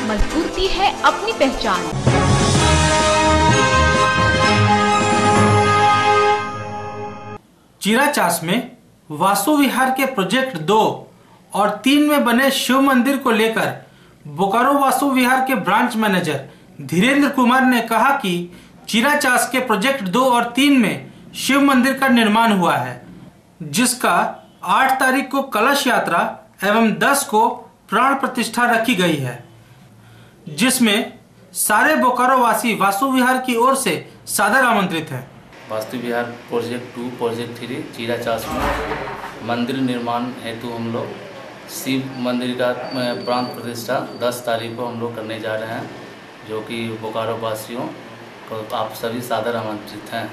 मजबूती है अपनी पहचान। चिराचास में वास्तु विहार के प्रोजेक्ट 2 और 3 में बने शिव मंदिर को लेकर बोकारो वास्तु विहार के ब्रांच मैनेजर धीरेन्द्र कुमार ने कहा कि चिराचास के प्रोजेक्ट 2 और 3 में शिव मंदिर का निर्माण हुआ है, जिसका 8 तारीख को कलश यात्रा एवं 10 को प्राण प्रतिष्ठा रखी गई है, जिसमें सारे बोकारो वासी वास्तु विहार की ओर से सादर आमंत्रित हैं। वास्तु विहार प्रोजेक्ट 2 प्रोजेक्ट 3 चिराचास में मंदिर निर्माण हेतु हम लोग शिव मंदिर का प्राण प्रतिष्ठा 10 तारीख को हम लोग करने जा रहे हैं, जो कि बोकारो वासियों को आप सभी सादर आमंत्रित हैं।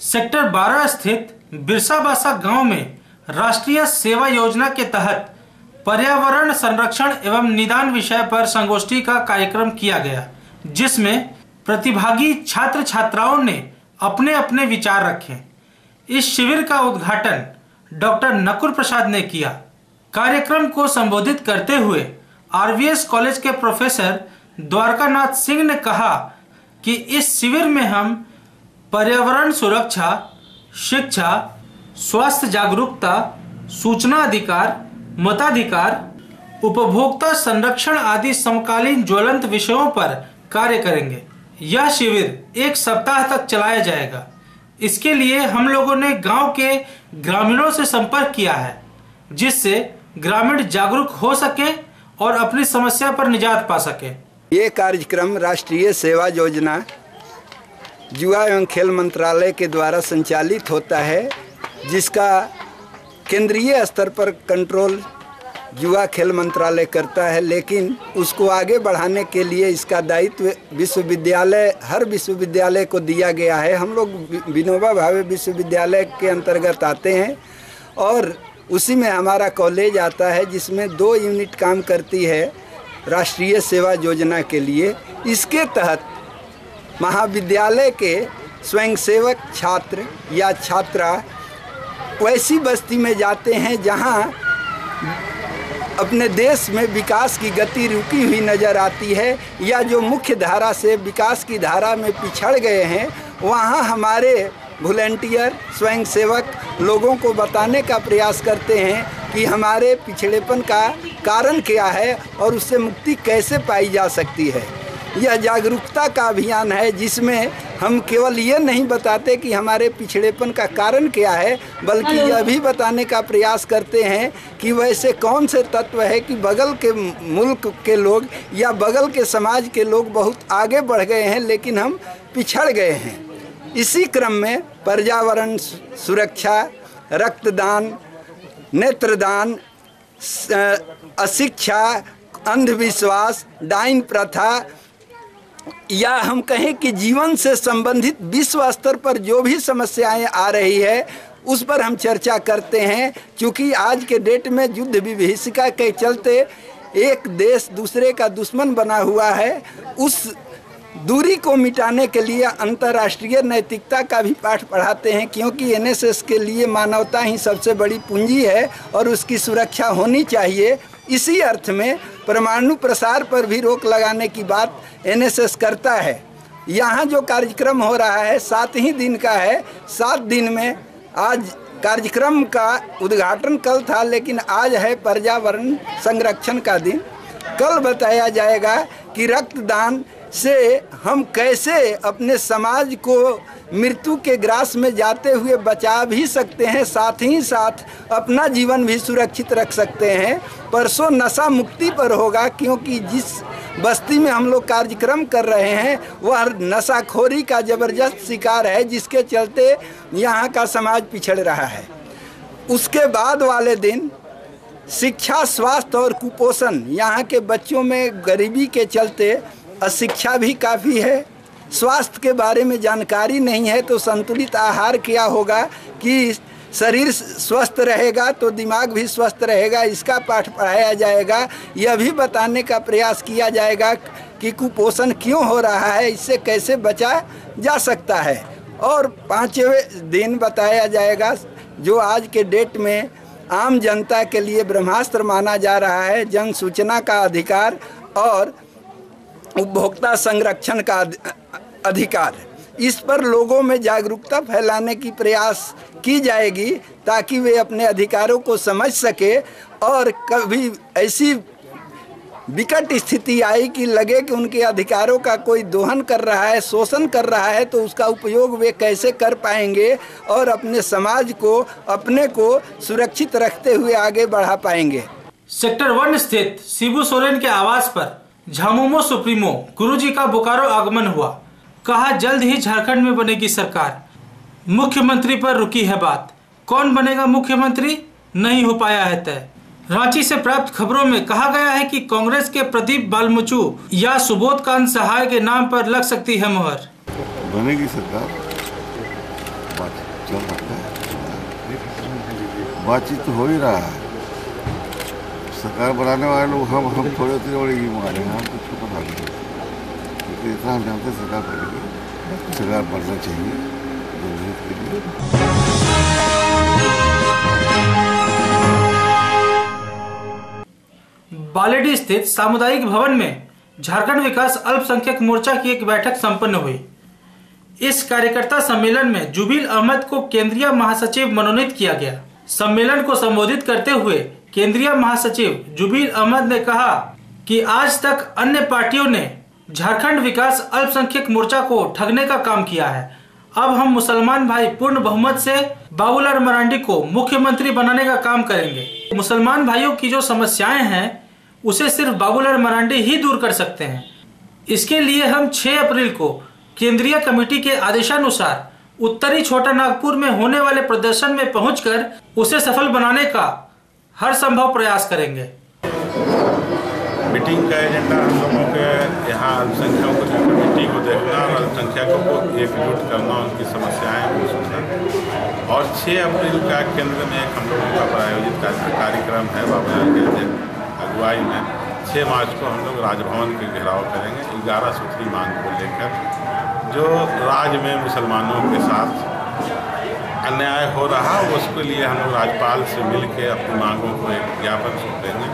सेक्टर 12 स्थित बिरसाबासा गांव में राष्ट्रीय सेवा योजना के तहत पर्यावरण संरक्षण एवं निदान विषय पर संगोष्ठी का कार्यक्रम किया गया, जिसमें प्रतिभागी छात्र छात्राओं ने अपने अपने विचार रखे। इस शिविर का उद्घाटन डॉक्टर नकुल प्रसाद ने किया। कार्यक्रम को संबोधित करते हुए आरवीएस कॉलेज के प्रोफेसर द्वारकानाथ सिंह ने कहा कि इस शिविर में हम पर्यावरण सुरक्षा, शिक्षा, स्वास्थ्य जागरूकता, सूचना अधिकार, मताधिकार, उपभोक्ता संरक्षण आदि समकालीन ज्वलंत विषयों पर कार्य करेंगे। यह शिविर 1 सप्ताह तक चलाया जाएगा। इसके लिए हम लोगों ने गांव के ग्रामीणों से संपर्क किया है, जिससे ग्रामीण जागरूक हो सके और अपनी समस्या पर निजात पा सके। ये कार्यक्रम राष्ट्रीय सेवा योजना युवा एवं खेल मंत्रालय के द्वारा संचालित होता है, जिसका केंद्रीय स्तर पर कंट्रोल युवा खेल मंत्रालय करता है, लेकिन उसको आगे बढ़ाने के लिए इसका दायित्व विश्वविद्यालय, हर विश्वविद्यालय को दिया गया है। हम लोग विनोबा भावे विश्वविद्यालय के अंतर्गत आते हैं और उसी में हमारा कॉलेज आता है, जिसमें 2 यूनिट काम करती है राष्ट्रीय सेवा योजना के लिए। इसके तहत महाविद्यालय के स्वयंसेवक छात्र या छात्रा वैसी बस्ती में जाते हैं जहां अपने देश में विकास की गति रुकी हुई नज़र आती है, या जो मुख्य धारा से विकास की धारा में पिछड़ गए हैं, वहां हमारे वॉलंटियर स्वयंसेवक लोगों को बताने का प्रयास करते हैं कि हमारे पिछड़ेपन का कारण क्या है और उससे मुक्ति कैसे पाई जा सकती है। यह जागरूकता का अभियान है, जिसमें हम केवल ये नहीं बताते कि हमारे पिछड़ेपन का कारण क्या है, बल्कि यह भी बताने का प्रयास करते हैं कि वैसे कौन से तत्व है कि बगल के मुल्क के लोग या बगल के समाज के लोग बहुत आगे बढ़ गए हैं, लेकिन हम पिछड़ गए हैं। इसी क्रम में पर्यावरण सुरक्षा, रक्तदान, नेत्रदान, अशिक्षा, अंधविश्वास, डाइन प्रथा, या हम कहें कि जीवन से संबंधित विश्व स्तर पर जो भी समस्याएं आ रही है, उस पर हम चर्चा करते हैं। क्योंकि आज के डेट में युद्ध विभीषिका के चलते एक देश दूसरे का दुश्मन बना हुआ है। उस दूरी को मिटाने के लिए अंतर्राष्ट्रीय नैतिकता का भी पाठ पढ़ाते हैं, क्योंकि एनएसएस के लिए मानवता ही सबसे बड़ी पूंजी है और उसकी सुरक्षा होनी चाहिए। इसी अर्थ में परमाणु प्रसार पर भी रोक लगाने की बात एनएसएस करता है। यहाँ जो कार्यक्रम हो रहा है 7 ही दिन का है। 7 दिन में आज कार्यक्रम का उद्घाटन कल था, लेकिन आज है पर्यावरण संरक्षण का दिन। कल बताया जाएगा कि रक्तदान से हम कैसे अपने समाज को मृत्यु के ग्रास में जाते हुए बचा भी सकते हैं, साथ ही साथ अपना जीवन भी सुरक्षित रख सकते हैं। परसों नशा मुक्ति पर होगा, क्योंकि जिस बस्ती में हम लोग कार्यक्रम कर रहे हैं वह नशाखोरी का ज़बरदस्त शिकार है, जिसके चलते यहाँ का समाज पिछड़ रहा है। उसके बाद वाले दिन शिक्षा, स्वास्थ्य और कुपोषण, यहाँ के बच्चों में गरीबी के चलते अशिक्षा भी काफ़ी है। स्वास्थ्य के बारे में जानकारी नहीं है, तो संतुलित आहार क्या होगा कि शरीर स्वस्थ रहेगा तो दिमाग भी स्वस्थ रहेगा, इसका पाठ पढ़ाया जाएगा। यह भी बताने का प्रयास किया जाएगा कि कुपोषण क्यों हो रहा है, इससे कैसे बचा जा सकता है। और 5वें दिन बताया जाएगा जो आज के डेट में आम जनता के लिए ब्रह्मास्त्र माना जा रहा है, जन सूचना का अधिकार और उपभोक्ता संरक्षण का अधिकार। इस पर लोगों में जागरूकता फैलाने की प्रयास की जाएगी ताकि वे अपने अधिकारों को समझ सके और कभी ऐसी विकट स्थिति आई कि लगे कि उनके अधिकारों का कोई दोहन कर रहा है, शोषण कर रहा है, तो उसका उपयोग वे कैसे कर पाएंगे और अपने समाज को, अपने को सुरक्षित रखते हुए आगे बढ़ा पाएंगे। सेक्टर 1 स्थित शिबू सोरेन के आवास पर झामुमो सुप्रीमो गुरुजी का बोकारो आगमन हुआ। कहा जल्द ही झारखंड में बनेगी सरकार। मुख्यमंत्री पर रुकी है बात। कौन बनेगा मुख्यमंत्री नहीं हो पाया है तय। रांची से प्राप्त खबरों में कहा गया है कि कांग्रेस के प्रदीप बालमुचू या सुबोध कांत सहाय के नाम पर लग सकती है मुहर। बनेगी सरकार, बातचीत चल रहा है, बातचीत तो हो ही रहा है। सरकार बनाने वाले लोग हम थोड़े बड़े मारे हैं, हम तो छोटा भाग क्योंकि इतना हम जानते सरकार बनेगी, सरकार बनना चाहिए जनहित के लिए। बालेडी स्थित सामुदायिक भवन में झारखंड विकास अल्पसंख्यक मोर्चा की एक बैठक संपन्न हुई। इस कार्यकर्ता सम्मेलन में जुबील अहमद को केंद्रीय महासचिव मनोनीत किया गया। सम्मेलन को संबोधित करते हुए केंद्रीय महासचिव जुबील अहमद ने कहा कि आज तक अन्य पार्टियों ने झारखंड विकास अल्पसंख्यक मोर्चा को ठगने का काम किया है। अब हम मुसलमान भाई पूर्ण बहुमत से बाबूलाल मरांडी को मुख्यमंत्री बनाने का काम करेंगे। मुसलमान भाइयों की जो समस्याएं हैं उसे सिर्फ बाबूलाल मरांडी ही दूर कर सकते हैं। इसके लिए हम 6 अप्रैल को केंद्रीय कमेटी के आदेशानुसार उत्तरी छोटा नागपुर में होने वाले प्रदर्शन में पहुंचकर उसे सफल बनाने का हर संभव प्रयास करेंगे। मीटिंग का एजेंडा हम लोगों के यहाँ अल्पसंख्यकों की कमेटी को देखना और अल्पसंख्यकों को एकजुट करना, उनकी समस्याएं को सुनना। और 6 अप्रैल का केंद्र में एक हम लोगों का प्रायोजित कार्यक्रम है बाबूलाल के अगुवाई में। 6 मार्च को हम लोग राजभवन के घेराव करेंगे 11 सूत्री मांग को लेकर। जो राज्य में मुसलमानों के साथ अन्याय हो रहा उसके लिए हम लोग राज्यपाल से मिल के अपनी मांगों को एक ज्ञापन सौंपेंगे।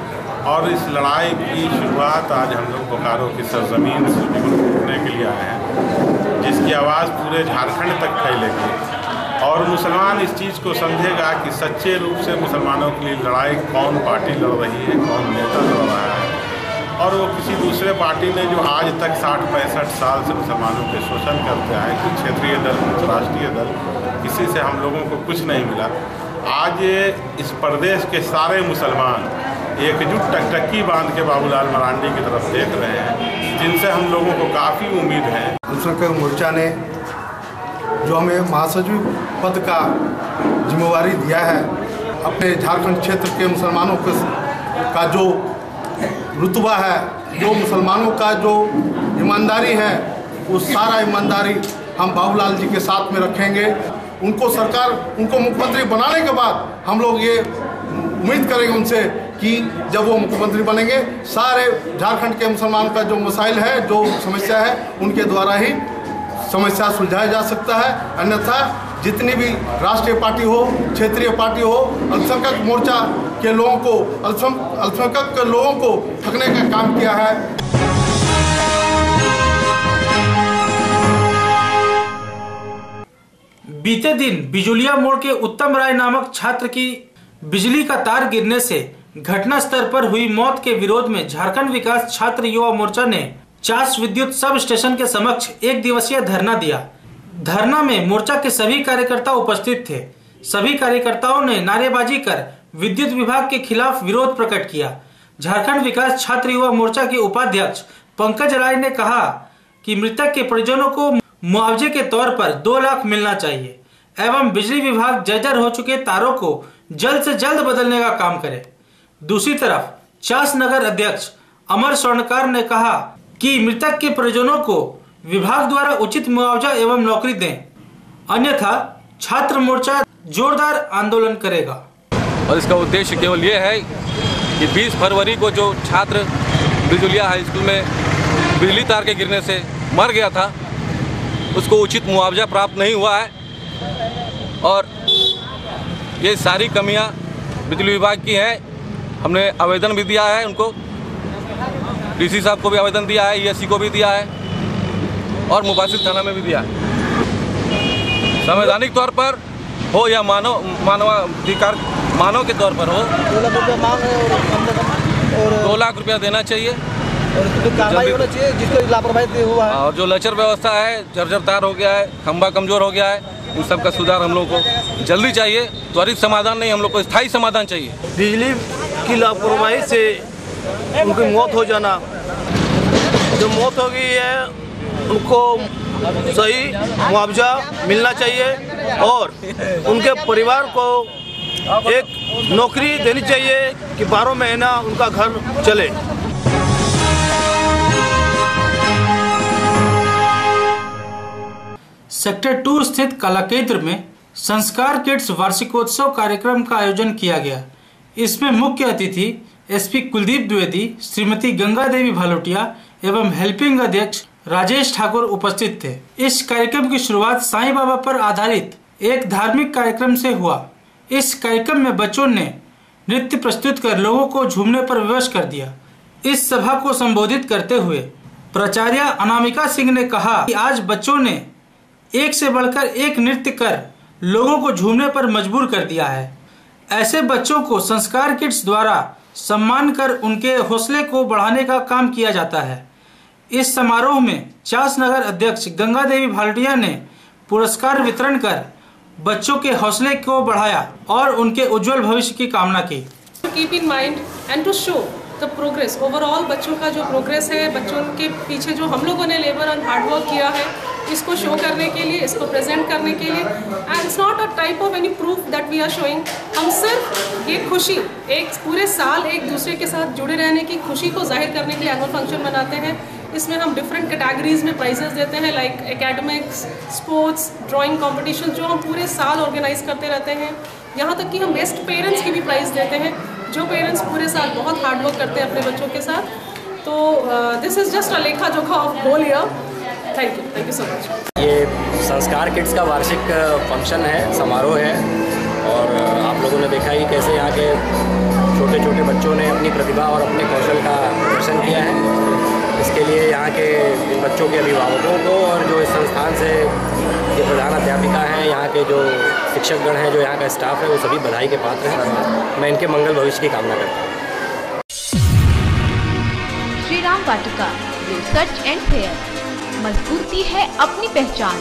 और इस लड़ाई की शुरुआत आज हम लोग बोकारो की सरजमीन से करने के लिए आए हैं, जिसकी आवाज़ पूरे झारखंड तक फैलेगी और मुसलमान इस चीज़ को समझेगा कि सच्चे रूप से मुसलमानों के लिए लड़ाई कौन पार्टी लड़ रही है, कौन नेता लड़ रहा है। और वो किसी दूसरे पार्टी ने जो आज तक 60-65 साल से मुसलमानों के शोषण करते आए, कुछ क्षेत्रीय दल, कुछ राष्ट्रीय दल, किसी से हम लोगों को कुछ नहीं मिला। आज इस प्रदेश के सारे मुसलमान एकजुट टकटकी बांध के बाबूलाल मरांडी की तरफ देख रहे हैं, जिनसे हम लोगों को काफ़ी उम्मीद है। अल्पसंख्यक मोर्चा ने जो हमें महासचिव पद का जिम्मेवारी दिया है, अपने झारखंड क्षेत्र के मुसलमानों का जो रुतबा है, जो मुसलमानों का जो ईमानदारी है, वो सारा ईमानदारी हम बाबूलाल जी के साथ में रखेंगे। उनको मुख्यमंत्री बनाने के बाद हम लोग ये उम्मीद करेंगे उनसे कि जब वो मुख्यमंत्री बनेंगे सारे झारखंड के मुसलमान का जो मसाइल है, जो समस्या है, उनके द्वारा ही समस्या सुलझाया जा सकता है। अन्यथा जितनी भी राष्ट्रीय पार्टी हो, क्षेत्रीय पार्टी हो, अल्पसंख्यक मोर्चा के लोगों को, अल्पसंख्यक के लोगों को ठगने का काम किया है। बीते दिन बिजुलिया मोड़ के उत्तम राय नामक छात्र की बिजली का तार गिरने से घटना स्थल पर हुई मौत के विरोध में झारखंड विकास छात्र युवा मोर्चा ने चास विद्युत सब स्टेशन के समक्ष 1 दिवसीय धरना दिया। धरना में मोर्चा के सभी कार्यकर्ता उपस्थित थे। सभी कार्यकर्ताओं ने नारेबाजी कर विद्युत विभाग के खिलाफ विरोध प्रकट किया। झारखंड विकास छात्र युवा मोर्चा के उपाध्यक्ष पंकज राय ने कहा कि मृतक के परिजनों को मुआवजे के तौर पर 2 लाख मिलना चाहिए एवं बिजली विभाग जर्जर हो चुके तारों को जल्द से जल्द बदलने का काम करे। दूसरी तरफ चास नगर अध्यक्ष अमर स्वर्णकार ने कहा कि मृतक के परिजनों को विभाग द्वारा उचित मुआवजा एवं नौकरी दें, अन्यथा छात्र मोर्चा जोरदार आंदोलन करेगा। और इसका उद्देश्य केवल ये है कि 20 फरवरी को जो छात्र बिजुलिया हाई स्कूल में बिजली तार के गिरने से मर गया था, उसको उचित मुआवजा प्राप्त नहीं हुआ है और ये सारी कमियां बिजली विभाग की हैं। हमने आवेदन भी दिया है उनको, डीसी साहब को भी आवेदन दिया है, ईएससी को भी दिया है और मुबासिर थाना में भी दिया है। संवैधानिक तौर पर हो या मानवाधिकार मानव के तौर पर हो, 2 लाख रुपया मांग है और कम से कम और 2 लाख रुपया देना चाहिए और कार्रवाई होना चाहिए जिसको लापरवाही हुआ है। और जो लचर व्यवस्था है, जर्जर तार हो गया है, खंभा कमजोर हो गया है, इन सब का सुधार हम लोग को जल्दी चाहिए। त्वरित समाधान नहीं, हम लोग को स्थायी समाधान चाहिए। बिजली की लापरवाही से उनकी मौत हो जाना, जो मौत हो गई है उनको सही मुआवजा मिलना चाहिए और उनके परिवार को एक नौकरी देनी चाहिए कि 12 महीना उनका घर चले। सेक्टर 2 स्थित कला केंद्र में संस्कार किड्स वार्षिकोत्सव कार्यक्रम का आयोजन किया गया। इसमें मुख्य अतिथि एसपी कुलदीप द्विवेदी, श्रीमती गंगा देवी भालोटिया एवं हेल्पिंग अध्यक्ष राजेश ठाकुर उपस्थित थे। इस कार्यक्रम की शुरुआत साईं बाबा पर आधारित एक धार्मिक कार्यक्रम से हुआ। इस कार्यक्रम में बच्चों ने नृत्य प्रस्तुत कर लोगों को झूमने पर विवश कर दिया। इस सभा को संबोधित करते हुए प्राचार्य अनामिका सिंह ने कहा कि आज बच्चों ने एक से बढ़कर एक नृत्य कर लोगों को झूमने पर मजबूर कर दिया है। ऐसे बच्चों को संस्कार किड्स द्वारा सम्मान कर उनके हौसले को बढ़ाने का काम किया जाता है। इस समारोह में चास नगर अध्यक्ष गंगा देवी भालोटिया ने पुरस्कार वितरण कर बच्चों के हौसले को बढ़ाया और उनके उज्जवल भविष्य की कामना की। Keep in mind and to show the progress overall, बच्चों का जो प्रोग्रेस है, बच्चों के पीछे जो हम लोगों ने लेबर एंड हार्डवर्क किया है, इसको शो करने के लिए, इसको प्रेजेंट करने के लिए। And it's not a type of any proof that we are showing. हम सिर्फ ये खुशी, एक पूरे साल एक दूसरे के साथ जुड़े रहने की खुशी को जाहिर करने के लिए एनुअल फंक्शन मनाते हैं। इसमें हम डिफरेंट कैटेगरीज में प्राइजेस देते हैं, like academics, sports, drawing competition, जो हम पूरे साल ऑर्गेनाइज करते रहते हैं। यहाँ तक कि हम बेस्ट पेरेंट्स की भी प्राइज़ देते हैं, जो पेरेंट्स पूरे साल बहुत हार्डवर्क करते हैं अपने बच्चों के साथ। तो दिस इज़ जस्ट अ लेखा जोखा of whole year. Thank you so much. ये संस्कार किड्स का वार्षिक फंक्शन है, समारोह है और आप लोगों ने देखा ही कैसे यहाँ के छोटे छोटे बच्चों ने अपनी प्रतिभा और अपने कौशल का प्रदर्शन किया है। इसके लिए यहाँ के बच्चों के अभिभावकों को और जो इस संस्थान से ये प्रधान अध्यापिका हैं, यहाँ के जो शिक्षकगण हैं, जो यहाँ का स्टाफ है, वो सभी बधाई के पात्र हैं। मैं इनके मंगल भविष्य की कामना करता हूँ। श्री राम वाटिका, रिसर्च एंड फेयर, मजबूती है अपनी पहचान।